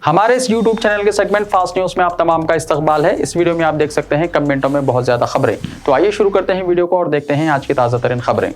हमारे इस YouTube channel के सेगमेंट फास्ट न्यूज में आप तमाम का इस्तकबाल है। इस वीडियो में आप देख सकते हैं कमेंटों में बहुत ज्यादा खबरें। तो आइए शुरू करते हैं वीडियो को और देखते हैं आज की ताजा तरीन खबरें।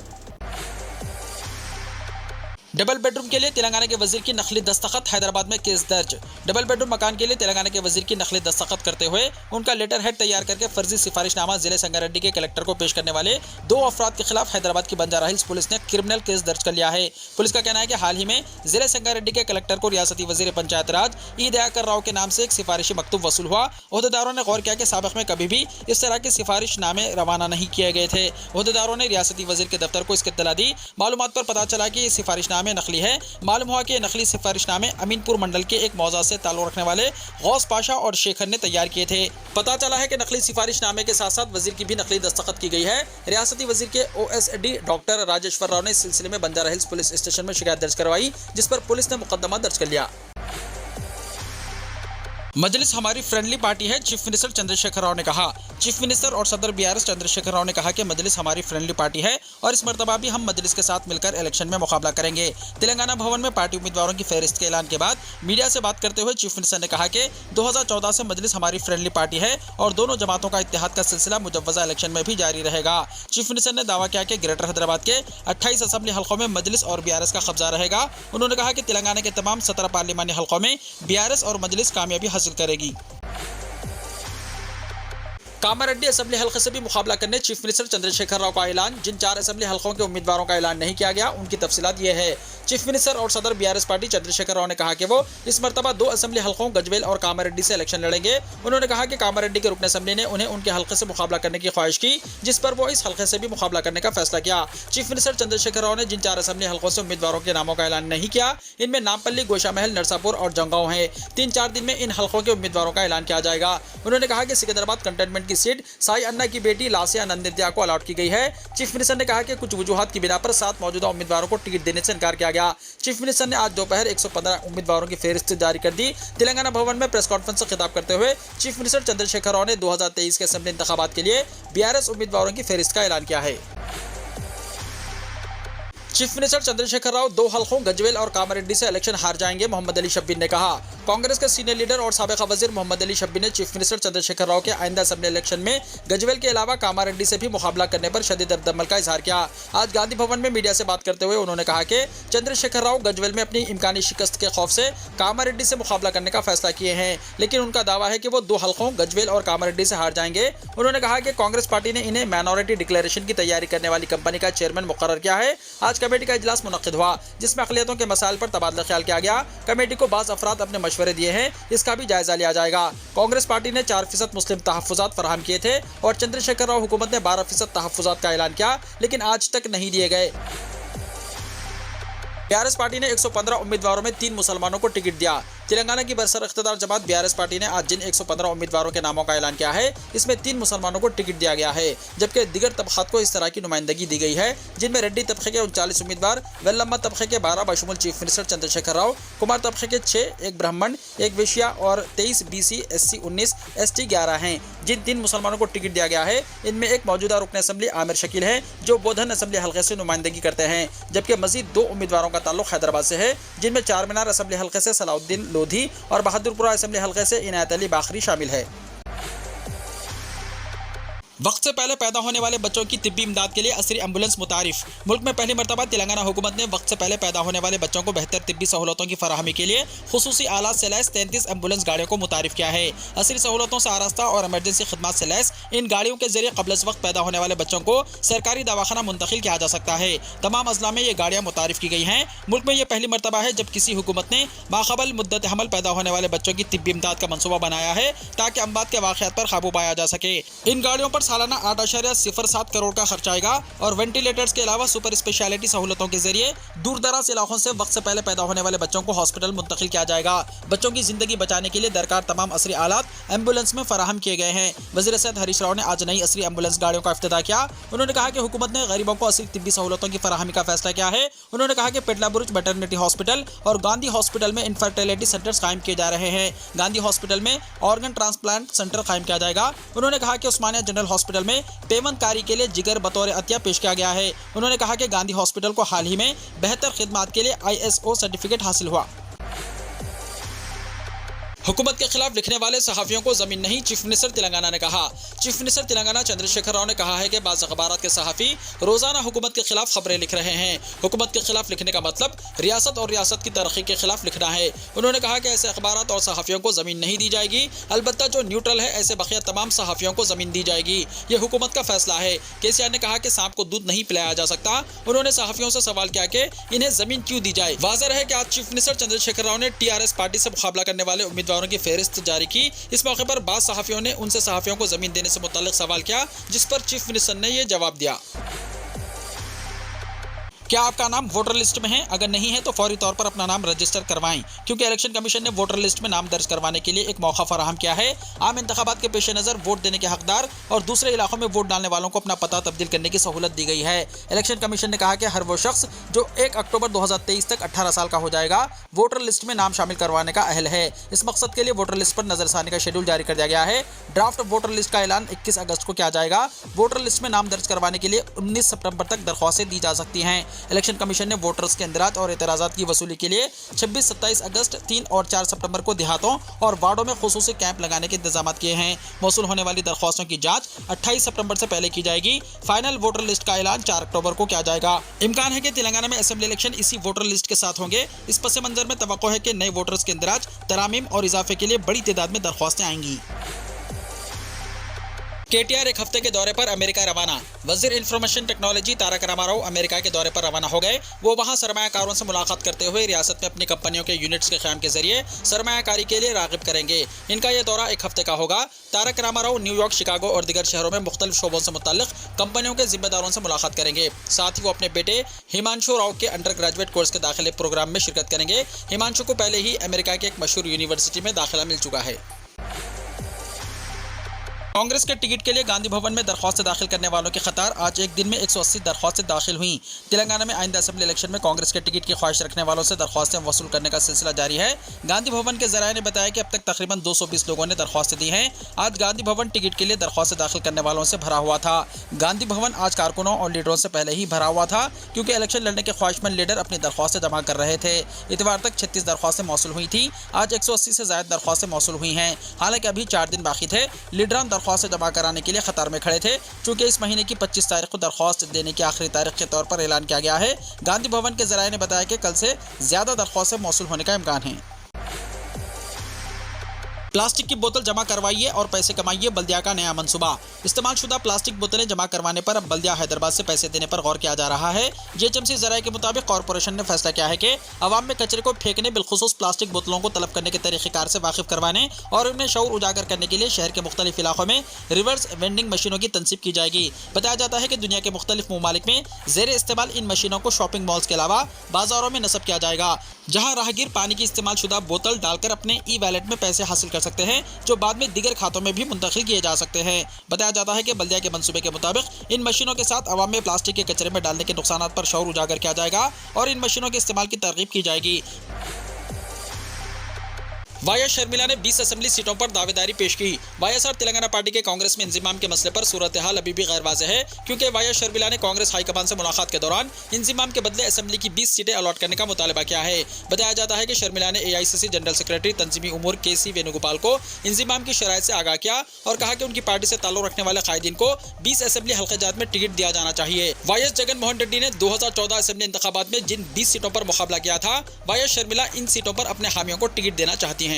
डबल बेडरूम के लिए तेलंगाना के वजीर की नकली दस्तखत, हैदराबाद में केस दर्ज। डबल बेडरूम मकान के लिए तेलंगाना के वजीर की नकली दस्तखत करते हुए उनका लेटर हेड तैयार करके फर्जी सिफारिशनामा जिले संगारेड्डी के कलेक्टर को पेश करने वाले 2 अफराद के खिलाफ हैदराबाद की बंजारा हिल्स पुलिस ने क्रिमिनल केस दर्ज कर लिया है। पुलिस का कहना है कि हाल ही में जिले संगारेड्डी के कलेक्टर को रियासती वजीर पंचायत राज ई दयाकर राव के नाम से एक सिफारिशी मकतूब वसूल हुआ। ओहदेदारों ने गौर किया कि साबिक में कभी भी इस तरह के सिफारिशनामे रवाना नहीं किए गए थे। ओहदेदारों ने रियासती वजीर के दफ्तर को इसकी इत्तला दी। मालूमात पर पता चला कि सिफारिशनामे नकली है। मालूम हुआ कि नकली सिफारिशनामे अमीनपुर मंडल के एक मौजा से ताल्लुक रखने वाले गौस पाशा और शेखर ने तैयार किए थे। पता चला है कि नकली सिफारिशनामे के साथ साथ वजीर की भी नकली दस्तखत की गई है। रियासती वजीर के OSD डॉक्टर राजेश्वर राव ने इस सिलसिले में बंजारा हिल्स पुलिस स्टेशन में शिकायत दर्ज करवाई, जिस पर पुलिस ने मुकदमा दर्ज कर लिया। मजलिस हमारी फ्रेंडली पार्टी है, चीफ मिनिस्टर चंद्रशेखर राव ने कहा। चीफ मिनिस्टर और सदर BRS चंद्रशेखर राव ने कहा कि मजलिस हमारी फ्रेंडली पार्टी है और इस मरतबा भी हम मजलिस के साथ मिलकर इलेक्शन में मुकाबला करेंगे। तेलंगाना भवन में पार्टी उम्मीदवारों की फहरिस्त के ऐलान के बाद मीडिया से बात करते हुए चीफ मिनिस्टर ने कहा कि 2014 से मजलिस हमारी फ्रेंडली पार्टी है और दोनों जमातों का इत्तेहाद का सिलसिला मुजव्वजा इलेक्शन में भी जारी रहेगा। चीफ मिनिस्टर ने दावा किया कि ग्रेटर हैदराबाद के 28 असेंबली हल्कों में मजलिस और BRS का कब्जा रहेगा। उन्होंने कहा कि तेलंगाना के तमाम 17 पार्लिमानी हल्कों में BRS और मजलिस कामयाबी हासिल करेगी। कामारेड्डी असेंबली हल्के से भी मुकाबला करने चीफ मिनिस्टर चंद्रशेखर राव का ऐलान। जिन 4 असेंबली हल्कों के उम्मीदवारों का ऐलान नहीं किया गया, उनकी तफसीलात ये है। चीफ मिनिस्टर और सदर BRS पार्टी चंद्रशेखर राव ने कहा कि वो इस मरतबा 2 असेंबली हल्कों गजवेल और कामारेड्डी से इलेक्शन लड़ेंगे। उन्होंने कहा कि कामारेड्डी के रुकन असेंबली ने उन्हें उनके हल्के से मुकाबला करने की ख्वाहिश की, जिस पर वो इस हल्के से भी मुकाबला करने का फैसला किया। चीफ मिनिस्टर चंद्रशेखर राव ने जिन 4 असेंबली हल्कों से उम्मीदवारों के नामों का ऐलान नहीं किया, इनमें नामपल्ली, गोशामहल, नरसापुर और जंगांव है। 3-4 दिन में इन हल्कों के उम्मीदवारों का ऐलान किया जाएगा। उन्होंने कहा कि सिकंदराबाद कंटेनमेंट की सीट साई अन्ना की बेटी लासिया नंदित्या को अलॉट की गई है। चीफ मिनिस्टर ने कहा कि कुछ वजूहात की बिना पर 7 मौजूदा उम्मीदवारों को टिकट देने से इनकार किया गया। चीफ मिनिस्टर ने आज दोपहर 115 उम्मीदवारों की फहरिस्त जारी कर दी। तेलंगाना भवन में प्रेस कॉन्फ्रेंस से खिताब करते हुए चीफ मिनिस्टर चंद्रशेखर राव ने 2023 के असेंबली इंतखाबात के लिए BRS उम्मीदवारों की फहरिस्त का ऐलान किया है। चीफ मिनिस्टर चंद्रशेखर राव 2 हल्कों गजवेल और कामारेड्डी से इलेक्शन हार जाएंगे, मोहम्मद अली शब्बीर ने कहा। कांग्रेस के सीनियर लीडर और साबिका वजीर मोहम्मद अली शब्बीर ने चीफ मिनिस्टर चंद्रशेखर राव के आइंदा असेंबली इलेक्शन में गजवेल के अलावा कामारेड्डी से भी मुकाबला करने पर शदीद रद्दअमल का इजहार किया। आज गांधी भवन में मीडिया से बात करते हुए उन्होंने कहा कि चंद्रशेखर राव गजवेल में अपनी इम्कानी शिकस्त के खौफ से कामारेड्डी से मुकाबला करने का फैसला किए हैं, लेकिन उनका दावा है कि वो 2 हल्कों गजवेल और कामारेड्डी से हार जाएंगे। उन्होंने कहा कि कांग्रेस पार्टी ने इन्हें माइनॉरिटी डिक्लेरेशन की तैयारी करने वाली कंपनी का चेयरमैन मुकर्रर किया है। आज कमेटी का इजलास मुनक्किद हुआ, जिसमें अक़लियतों के मसाइल पर तबादला ख्याल किया गया। कमेटी को बाज़ अफराद अपने मशवरे दिए हैं, इसका भी जायजा लिया जाएगा। कांग्रेस पार्टी ने 4% मुस्लिम तहफ़्फ़ुज़ात फराहम किए थे और चंद्रशेखर राव हुकूमत ने 12% तहफ़्फ़ुज़ात का ऐलान किया, लेकिन आज तक नहीं दिए गए। BRS पार्टी ने 115 उम्मीदवारों में 3 मुसलमानों को टिकट दिया। तेलंगाना की बरसर इख्तिदार जमात BRS पार्टी ने आज जिन 115 उम्मीदवारों के नामों का ऐलान किया है, इसमें 3 मुसलमानों को टिकट दिया गया है, जबकि दिगर तबक़ात को इस तरह की नुमाइंदगी दी गई है, जिनमें रेड्डी तबक़े के 39 उम्मीदवार, वेल्लम्मा तबक़े के 12 बशमुल चीफ मिनिस्टर चंद्रशेखर राव, कुमार तबक़े के 6, 1 ब्राह्मण, 1 वैश्या और 23 BC, SC 19, ST 11 हैं। जिन 3 मुसलमानों को टिकट दिया गया है, इनमें एक मौजूदा रुकन असेंबली आमिर शकील है, जो बोधन असेंबली हल्के से नुमाइंदगी करते हैं, जबकि मजीद 2 उम्मीदवारों का ताल्लुक हैदराबाद से है, जिनमें चारमीनार असेंबली हल्के से सलाउद्दीन लोधी और बहादुरपुरा असेंबली हल्के से इनायत अली बाखरी शामिल है। वक्त से पहले पैदा होने वाले बच्चों की तिब्बी इमदाद के लिए असरी एम्बुलेंस मुतारिफ। मुल्क में पहली मरतबा तेलंगाना हुकूमत ने वक्त से पहले पैदा होने वाले बच्चों को बेहतर तिब्बी सहूलतों की फराहमी के लिए खुसूसी आलात से लैस 33 एम्बुलेंस गाड़ियों को मुतारिफ किया है। असरी सहूलतों से आरास्ता और इमरजेंसी खदमात से लैस इन गाड़ियों के जरिए कब्ल वक्त पैदा होने वाले बच्चों को सरकारी दवाखाना मुंतकिल किया जा सकता है। तमाम अजला में ये गाड़ियाँ मुतारिफ की गई हैं। मुल्क में यह पहली मरतबा है जब किसी हुकूमत ने माक़बल मुद्दत हमल पैदा होने वाले बच्चों की तिब्बी इमदाद का मनसूबा बनाया है, ताकि अमवात के वाक़यात पर काबू पाया जा सके। इन गाड़ियों पर सालाना 8.07 करोड़ का खर्च आएगा और वेंटिलेटर्स के अलावा सुपर स्पेशलिटी सहूलतों के जरिए दूर दराज इलाकों से वक्त से पहले पैदा होने वाले बच्चों को हॉस्पिटल मुंतकिल किया जाएगा। बच्चों की जिंदगी बचाने के लिए दरकार तमाम असरी आलात एम्बुलेंस में फराहम किए गए हैं। वज़ीर सेहत हरीश राव ने आज नई असरी एम्बुलेंस गाड़ियों का इफ्तिताह किया। उन्होंने कहा कि हुकूमत ने गरीबों को असली तिब्बी सहूलतों की फराहमी का फैसला किया है। उन्होंने कहा कि पेटला बुरुज वेटरनिटी हॉस्पिटल और गांधी हॉस्पिटल में इनफर्टिलिटी सेंटर्स कायम किए जा रहे हैं। गांधी हॉस्पिटल में ऑर्गन ट्रांसप्लांट सेंटर कायम किया जाएगा। उन्होंने कहा कि उस्मानिया जनरल हॉस्पिटल में पेवंदकारी के लिए जिगर बतौर अतिया पेश किया गया है। उन्होंने कहा कि गांधी हॉस्पिटल को हाल ही में बेहतर खिदमत के लिए ISO सर्टिफिकेट हासिल हुआ। हुकूमत के खिलाफ लिखने वाले सहाफियों को जमीन नहीं, चीफ मिनिस्टर तेलंगाना ने कहा। चीफ मिनिस्टर तेलंगाना चंद्रशेखर राव ने कहा है कि बाज़ अखबारात के सहाफी रोजाना हुकूमत के खिलाफ खबरें लिख रहे हैं। हुकूमत के खिलाफ लिखने का मतलब रियासत और रियासत की तरक्की के खिलाफ लिखना है। उन्होंने कहा कि ऐसे अखबारात और सहाफियों को जमीन नहीं दी जाएगी, अलबत्ता जो न्यूट्रल है ऐसे बकिया तमाम सहाफियों को जमीन दी जाएगी। ये हुकूमत का फैसला है। केसीआर ने कहा कि सांप को दूध नहीं पिलाया जा सकता। उन्होंने सहाफियों से सवाल किया कि इन्हें जमीन क्यों दी जाए। वाज़ेह रहे कि आज चीफ मिनिस्टर चंद्रशेखर राव ने टीआरएस पार्टी से मुकाबला करने वाले उम्मीदवारों की फेहरिस्त जारी की। इस मौके पर बाज़ सहाफियों ने उनसे सहाफियों को जमीन देने से मुताल्लिक सवाल किया, जिस पर चीफ मिनिस्टर ने यह जवाब दिया। क्या आपका नाम वोटर लिस्ट में है? अगर नहीं है तो फौरी तौर पर अपना नाम रजिस्टर करवाएं, क्योंकि इलेक्शन कमीशन ने वोटर लिस्ट में नाम दर्ज करवाने के लिए एक मौका फराहम किया है। आम इंतखाबात के पेश नज़र वोट देने के हकदार और दूसरे इलाकों में वोट डालने वालों को अपना पता तब्दील करने की सहूलत दी गई है। इलेक्शन कमीशन ने कहा कि हर वो शख्स जो 1 अक्टूबर 2023 तक 18 साल का हो जाएगा, वोटर लिस्ट में नाम शामिल करवाने का अहल है। इस मकसद के लिए वोटर लिस्ट पर नजरसानी का शेड्यूल जारी कर दिया गया है। ड्राफ्ट वोटर लिस्ट का ऐलान 21 अगस्त को किया जाएगा। वोटर लिस्ट में नाम दर्ज करवाने के लिए 19 सितंबर तक दरख्वास्तें दी जा सकती हैं। इलेक्शन कमीशन ने वोटर्स के इंदिराज और एतराज़ात की वसूली के लिए 26, 27 अगस्त, 3 और 4 सितंबर को देहातों और वार्डों में खुसूसी कैंप लगाने के इंतजाम किए हैं। मौसूल होने वाली दरख्वास्तों की जांच 28 सितंबर से पहले की जाएगी। फाइनल वोटर लिस्ट का ऐलान 4 अक्टूबर को किया जाएगा। इम्कान है कि तेलंगाना में असेंबली इलेक्शन इसी वोटर लिस्ट के साथ होंगे। इस पस मंजर में तवक्को है कि नए वोटर्स के इंदिराज, तरामीम और इजाफे के लिए बड़ी तादाद में दरख्वास्तें आएंगी। केटीआर एक हफ्ते के दौरे पर अमेरिका रवाना। वजीर information technology Tarak Rama Rao America के दौरे पर रवाना हो गए। वो वहां सरमायाकारों से मुलाकात करते हुए रियासत में अपनी कंपनियों के यूनिट्स के क़याम के जरिए सरमायाकारी के लिए राग़िब करेंगे। इनका यह दौरा 1 हफ्ते का होगा। तारक रामाराव न्यूयॉर्क, शिकागो और दीगर शहरों में मुख्तलिफ शोबों से मुतल्लिक कंपनियों के जिम्मेदारों से मुलाकात करेंगे। साथ ही वो अपने बेटे हिमांशु राव के अंडर ग्रेजुएट कोर्स के दाखिले प्रोग्राम में शिरकत करेंगे। हिमांशु को पहले ही अमेरिका की एक मशहूर यूनिवर्सिटी में दाखिला मिल चुका है। कांग्रेस के टिकट के लिए गांधी भवन में दरख्वास्त दाखिल करने वालों की कतार आज एक दिन में 180 दरख्वास्तें दाखिल हुई। तेलंगाना में आइंदा असेंबली इलेक्शन में कांग्रेस के टिकट की ख्वाहिश रखने वालों से दरख्वास्तें वसूल करने का सिलसिला जारी है। गांधी भवन के जराये ने बताया कि अब तक तकरीबन 220 लोगों ने दरख्वास्तें दी हैं। आज गांधी भवन टिकट के लिए दरख्वास्तें दाखिल करने वालों से भरा हुआ था। गांधी भवन आज कारकुनों और लीडरों से पहले ही भरा हुआ था, क्योंकि इलेक्शन लड़ने के ख्वाहिशमंद लीडर अपनी दरख्वास्तें जमा कर रहे थे। इतवार तक 36 दरख्वास्तें मौसूल हुई थी। आज 180 से ज्यादा दरख्वास्तें मौसूल हुई हैं। हालांकि अभी 4 दिन बाकी थे। लीडरान दरख्वास्तें जमा कराने के लिए कतार में खड़े थे। चूंकि इस महीने की 25 तारीख को दरख्वास्त देने की आखिरी तारीख के तौर पर ऐलान किया गया है। गांधी भवन के जराये ने बताया कि कल से ज्यादा दरख्वास्तें मौसूल होने का इम्कान है। प्लास्टिक की बोतल जमा करवाइए और पैसे कमाइए, बल्दिया का नया मंसूबा। इस्तेमाल शुदा प्लास्टिक बोतलें जमा करवाने पर अब बल्दिया हैदराबाद से पैसे देने पर गौर किया जा रहा है। जीएचएमसी जराये के मुताबिक कॉर्पोरेशन ने फैसला किया है कि अवाम में कचरे को फेंकने, बिलखुसूस प्लास्टिक बोतलों को तलब करने के तरीक़ेकार से वाकिफ करवाने और उनमें शऊर उजागर करने के लिए शहर के मुख्तलिफ इलाकों में रिवर्स वेंडिंग मशीनों की तनसीब की जाएगी। बताया जाता है कि दुनिया के मुख्तलिफ ममालिक में ज़ेरे इस्तेमाल इन मशीनों को शॉपिंग मॉल्स के अलावा बाजारों में नस्ब किया जाएगा, जहाँ राहगीर पानी की इस्तेमाल शुदा बोतल डालकर अपने ई वैलेट में पैसे हासिल कर सकते हैं, जो बाद में दीगर खातों में भी मुंतकिल किए जा सकते हैं। बताया जाता है कि बल्दिया के मंसूबे के मुताबिक इन मशीनों के साथ अवाम में प्लास्टिक के कचरे में डालने के नुकसानात पर शऊर उजागर किया जाएगा और इन मशीनों के इस्तेमाल की तरगीब की जाएगी। वाईएस शर्मिला ने 20 असेंबली सीटों पर दावेदारी पेश की। वाईएसआर तेलंगाना पार्टी के कांग्रेस में इंजिमाम के मसले पर सूरत हाल अभी भी गैर वाज़ेह है, क्योंकि वाईएस शर्मिला ने कांग्रेस हाईकमान से मुलाकात के दौरान इंजिमाम के बदले असेंबली की 20 सीटें अलॉट करने का मुतालबा किया है। बताया जाता है कि शर्मिला ने एआईसीसी जनरल सेक्रेटरी तंजीमी उमूर केसी वेणुगोपाल को इंजिमाम की शराइत से आगाह किया और कहा कि उनकी पार्टी से ताल्लुक रखने वाले कायदीन को 20 असेंबली हल्क़ाजात में टिकट दिया जाना चाहिए। वाईएस जगन मोहन रेड्डी ने 2014 असेंबली इंतखाबात में जिन 20 सीटों पर मुकाबला किया था, वाईएस शर्मिला इन सीटों पर अपने हामियों को टिकट देना चाहती हैं।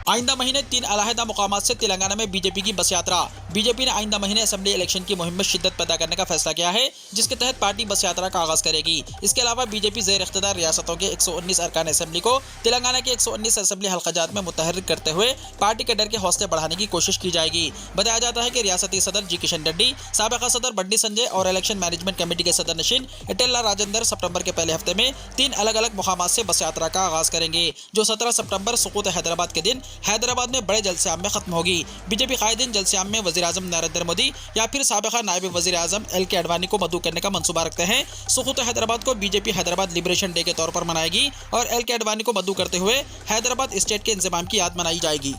आइंदा महीने 3 अलहदा मुकामात से तेलंगाना में बीजेपी की बस यात्रा। बीजेपी ने आइंदा महीने असेंबली इलेक्शन की मुहिम में शिद्दत पैदा करने का फैसला किया है, जिसके तहत पार्टी बस यात्रा का आगाज करेगी। इसके अलावा बीजेपी ज़ेर इख्तियार रियासतों के 119 अरकान असेंबली को तेलंगाना के 119 असेंबली हल्क़ाजात में मुतहर्रिक करते हुए पार्टी के डर के हौसले बढ़ाने की कोशिश की जाएगी। बताया जाता है कि रियासती सदर जी किशन रेड्डी, साबिक़ा सदर बंडी संजय और इलेक्शन मैनेजमेंट कमेटी के सदर नशीन इटेल्ला राजेंद्र सितंबर के पहले हफ्ते में 3 अलग अलग मुकामात से बस यात्रा का आगाज करेंगे, जो 17 सितंबर सुकूत हैदराबाद के दिन हैदराबाद में बड़े जलसे-आम में खत्म होगी। बीजेपी कायदीन जलसे-आम में वज़ीर आज़म नरेंद्र मोदी या फिर साबिक़ा नायब वज़ीर आज़म एल.के. अडवाणी को मदऊ करने का मंसूबा रखते हैं। सुकूत हैदराबाद को बीजेपी हैदराबाद लिबरेशन डे के तौर पर मनाएगी और एल.के. अडवाणी को मदऊ करते हुए हैदराबाद स्टेट के इंतजाम की याद मनाई जाएगी।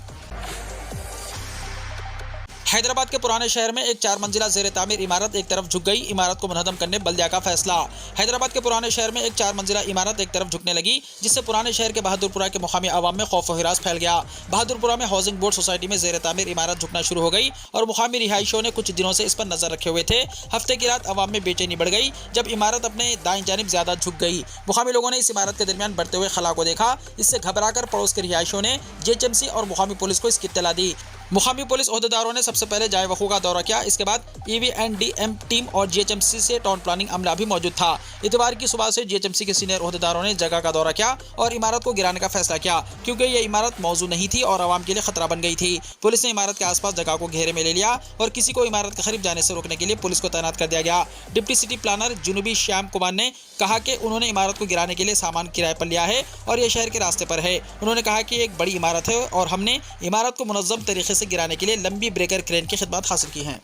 हैदराबाद के पुराने शहर में एक 4 मंजिला जेर तामीर इमारत एक तरफ झुक गई। इमारत को मुनहदम करने बल्दिया का फैसला। हैदराबाद के पुराने शहर में एक 4 मंजिला इमारत एक तरफ झुकने लगी, जिससे पुराने शहर के बहादुरपुरा के मुकामी आवाम में खौफ और हिरास फैल गया। बहादुरपुरा में हाउसिंग बोर्ड सोसाइटी में जेर तामीर इमारत झुकना शुरू हो गई और मुकामी रिहायशियों ने कुछ दिनों से इस पर नजर रखे हुए थे। हफ्ते की रात आवाम में बेचैनी बढ़ गई जब इमारत अपने दाईं जानिब ज्यादा झुक गई। मुकामी लोगों ने इस इमारत के दरमियान बढ़ते हुए खला को देखा। इससे घबराकर पड़ोस के रिहायशियों ने जेएचएमसी और मुकामी पुलिस को इसकी इत्तला दी। मुकामी पुलिस ओहदेदारों ने सबसे पहले जाए वकूअ का दौरा किया। इसके बाद EVNDM टीम और जीएचएमसी से टाउन प्लानिंग अमला भी मौजूद था। इतवार की सुबह से जीएचएमसी के सीनियर ओहदेदारों ने जगह का दौरा किया और इमारत को गिराने का फैसला किया, क्योंकि यह इमारत मौजूद नहीं थी और आवाम के लिए खतरा बन गई थी। पुलिस ने इमारत के आसपास जगह को घेरे में ले लिया और किसी को इमारत के करीब जाने से रोकने के लिए पुलिस को तैनात कर दिया गया। डिप्टी सिटी प्लानर जुनूबी श्याम कुमार ने कहा कि उन्होंने इमारत को गिराने के लिए सामान किराए पर लिया है और यह शहर के रास्ते पर है। उन्होंने कहा कि एक बड़ी इमारत है और हमने इमारत को मुनज़्ज़म तरीके से गिराने के लिए लंबी ब्रेकर क्रेन की खिदमत हासिल की हैं।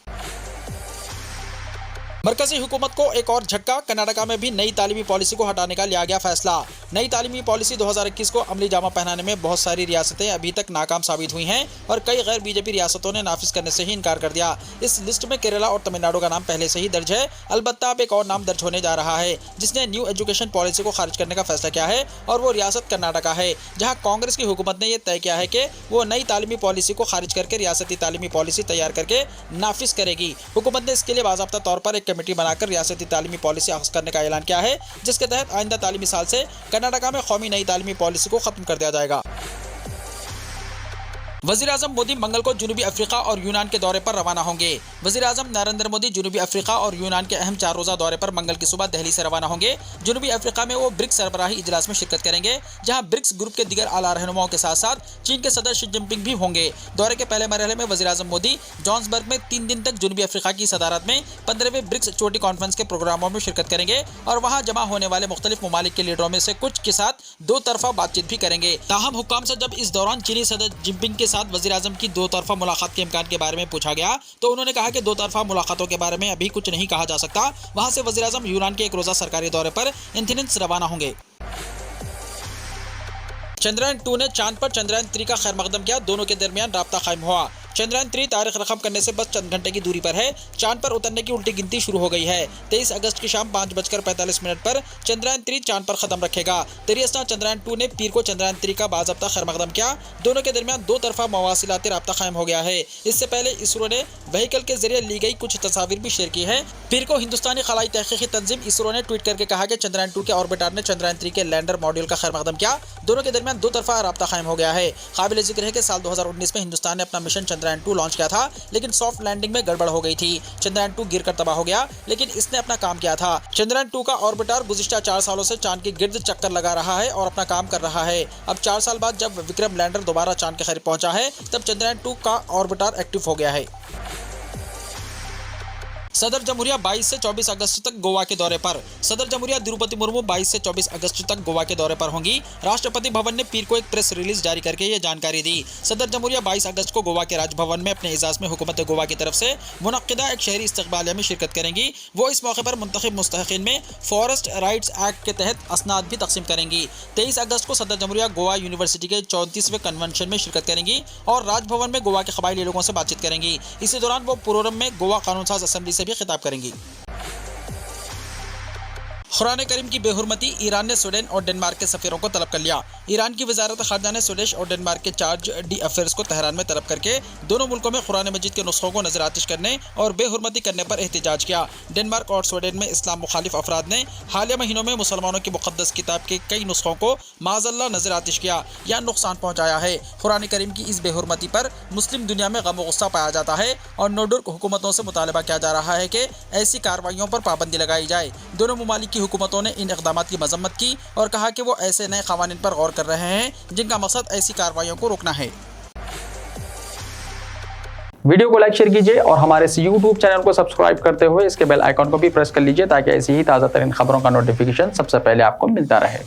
मरकजी हुकूमत को एक और झटका। कर्नाटका में भी नई तालीमी पॉलिसी को हटाने का लिया गया फैसला। नई तालीमी पॉलिसी 2021 को अमली जामा पहनाने में बहुत सारी रियासतें अभी तक नाकाम साबित हुई हैं और कई गैर बीजेपी रियासतों ने नाफिज करने से ही इनकार कर दिया। इस लिस्ट में केरला और तमिलनाडु का नाम पहले से ही दर्ज है। अलबत्ता अब एक और नाम दर्ज होने जा रहा है जिसने न्यू एजुकेशन पॉलिसी को खारिज करने का फैसला किया है और वो रियासत कर्नाटका है, जहाँ कांग्रेस की हुकूमत ने यह तय किया है कि वो नई तालीमी पॉलिसी को खारिज करके रियासती तालीमी पॉलिसी तैयार करके नाफिज करेगी। हुकूमत ने इसके लिए बाज़ाब्ता तौर पर एक कमेटी बनाकर रियासती तालीमी पॉलिसी अख्ज़ करने का ऐलान किया है, जिसके तहत आइंदा तालीमी साल से कर्नाटका में कौमी नई तालीमी पॉलिसी को खत्म कर दिया जाएगा। वज़ीर-ए-आज़म मोदी मंगल को जनूबी अफ्रीका और यूनान के दौरे पर रवाना होंगे। वज़ीर-ए-आज़म नरेंद्र मोदी जनूबी अफ्रीका और यूनान के अहम 4 रोज़ा दौरे पर मंगल की सुबह दिल्ली से रवाना होंगे। जनूबी अफ्रीका में वो ब्रिक्स सरबराही इजलास में शिरकत करेंगे, जहां ब्रिक्स ग्रुप के दीगर आला रहनुमाओं के साथ साथ चीन के सदर शी जिनपिंग भी होंगे। दौरे के पहले मरहले में वज़ीर-ए-आज़म मोदी जोहान्सबर्ग में 3 दिन तक जनूबी अफ्रीका की सदारत में 15वें ब्रिक्स चोटी कॉन्फ्रेंस के प्रोग्रामों में शिरकत करेंगे और वहाँ जमा होने वाले मुख्तलिफ ममालिक के लीडरों में से कुछ के साथ 2 तरफा बातचीत भी करेंगे। ताहम हुक्काम से जब इस दौरान चीनी सदर जिनपिंग के साथ वज़ीर-ए-आज़म की 2 तरफा मुलाकात के इम्कान के बारे में पूछा गया तो उन्होंने कहा कि 2 तरफा मुलाकातों के बारे में अभी कुछ नहीं कहा जा सकता। वहां से वज़ीर-ए-आज़म यूनान के एक रोजा सरकारी दौरे पर एथेंस रवाना होंगे। चंद्रयान 2 ने चांद पर चंद्रयान 3 का खैर मकदम किया। दोनों के दरमियान राब्ता कायम हुआ। चंद्रयान 3 तारीख रकम करने से बस चंद घंटे की दूरी पर है। चांद पर उतरने की उल्टी गिनती शुरू हो गई है। 23 अगस्त की शाम 5:45 पर चंद्रयान 3 चांद पर कदम रखेगा। तेरियस्ता चंद्रयान 2 ने पीर को चंद्रयान 3 का बाज़ाब्ता खैर मकदम किया। दोनों के दरमियान 2 तरफा मवासिलाती राब्ता कायम हो गया है। इससे पहले इसरो ने व्हीकल के जरिए ली गई कुछ तस्वीर भी शेयर की है। पीर को हिंदुस्तानी खलाई तहकीकी तंजीम इसरो ने ट्वीट करके कहा कि चंद्रयान 2 के ऑर्बिटर ने चंद्रयान 3 के लैंडर मॉड्यूल का खैर मकदम किया। दोनों के दरमियान 2 तरफा राब्ता कायम हो गया है। काबिल जिक्र है कि साल 2019 में हिंदुस्तान ने अपना मिशन चंद्रयान 2 लॉन्च किया था, लेकिन सॉफ्ट लैंडिंग में गड़बड़ हो गई थी। चंद्रयान 2 गिरकर तबाह हो गया, लेकिन इसने अपना काम किया था। चंद्रयान 2 का ऑर्बिटर गुज़िश्ता 4 सालों से चांद के गिर्द चक्कर लगा रहा है और अपना काम कर रहा है। अब 4 साल बाद जब विक्रम लैंडर दोबारा चांद के करीब पहुंचा है, तब चंद्रयान 2 का ऑर्बिटर एक्टिव हो गया है। सदर जमहूरिया 22 से 24 अगस्त तक गोवा के दौरे पर। सदर जमहूरिया द्रौपदी मुर्मू 22 से 24 अगस्त तक गोवा के दौरे पर होंगी। राष्ट्रपति भवन ने पीर को एक प्रेस रिलीज जारी करके ये जानकारी दी। सदर जमहूरिया 22 अगस्त को गोवा के राजभवन में अपने इजाज़ में हुकूमत गोवा की तरफ से मुनक्किदा एक शहरी इस्तकबालिया में शिरकत करेंगी। वो इस मौके पर मुंतखब मुस्तहिकीन में फॉरेस्ट राइट्स एक्ट के तहत असनाद भी तकसीम करेंगी। 23 अगस्त को सदर जमहूरिया गोवा यूनिवर्सिटी के 34वें कन्वेंशन में शिरकत करेंगी और राजभवन में गोवा के कबायली लोगों से बातचीत करेंगी। इसी दौरान वो पुरोरम में गोवा कानून साज असम्बली से भी खिताब करेंगी। कुरान करीम की बेहुरमती। ईरान ने स्वीडन और डेनमार्क के सफ़ीरों को तलब कर लिया। ईरान की वजारत खारजा ने स्वीडिश और डेनमार्क के चार्ज डी अफेयर्स को तेहरान में तलब करके दोनों मुल्कों में कुरान मजीद के नुस्खों को नजर आतिश करने और बेहुरमती करने पर एहतजाज किया। डेनमार्क और स्वीडन में इस्लाम मुखालिफ अफराद ने हालिया महीनों में मुसलमानों की मुक़द्दस किताब के कई नुस्खों को माज़अल्लाह नजर आतिश किया या नुकसान पहुँचाया है। कुरान करीम की इस बेहुरमती पर मुस्लिम दुनिया में गम व गुस्सा पाया जाता है और नोडुर्क हुकूमतों से मुतालबा किया जा रहा है कि ऐसी कार्रवाइयों पर पाबंदी लगाई जाए। दोनों ममालिक की हुकूमतों ने इन इक़दामात की मजम्मत की और कहा कि वो ऐसे नए क़वानीन पर गौर कर रहे हैं जिनका मकसद ऐसी कार्रवाइयों को रोकना है। वीडियो को लाइक शेयर कीजिए और हमारे इस YouTube चैनल को सब्सक्राइब करते हुए इसके बेल आइकॉन को भी प्रेस कर लीजिए ताकि ऐसी ही ताज़ा तरीन खबरों का नोटिफिकेशन सबसे पहले आपको मिलता रहे।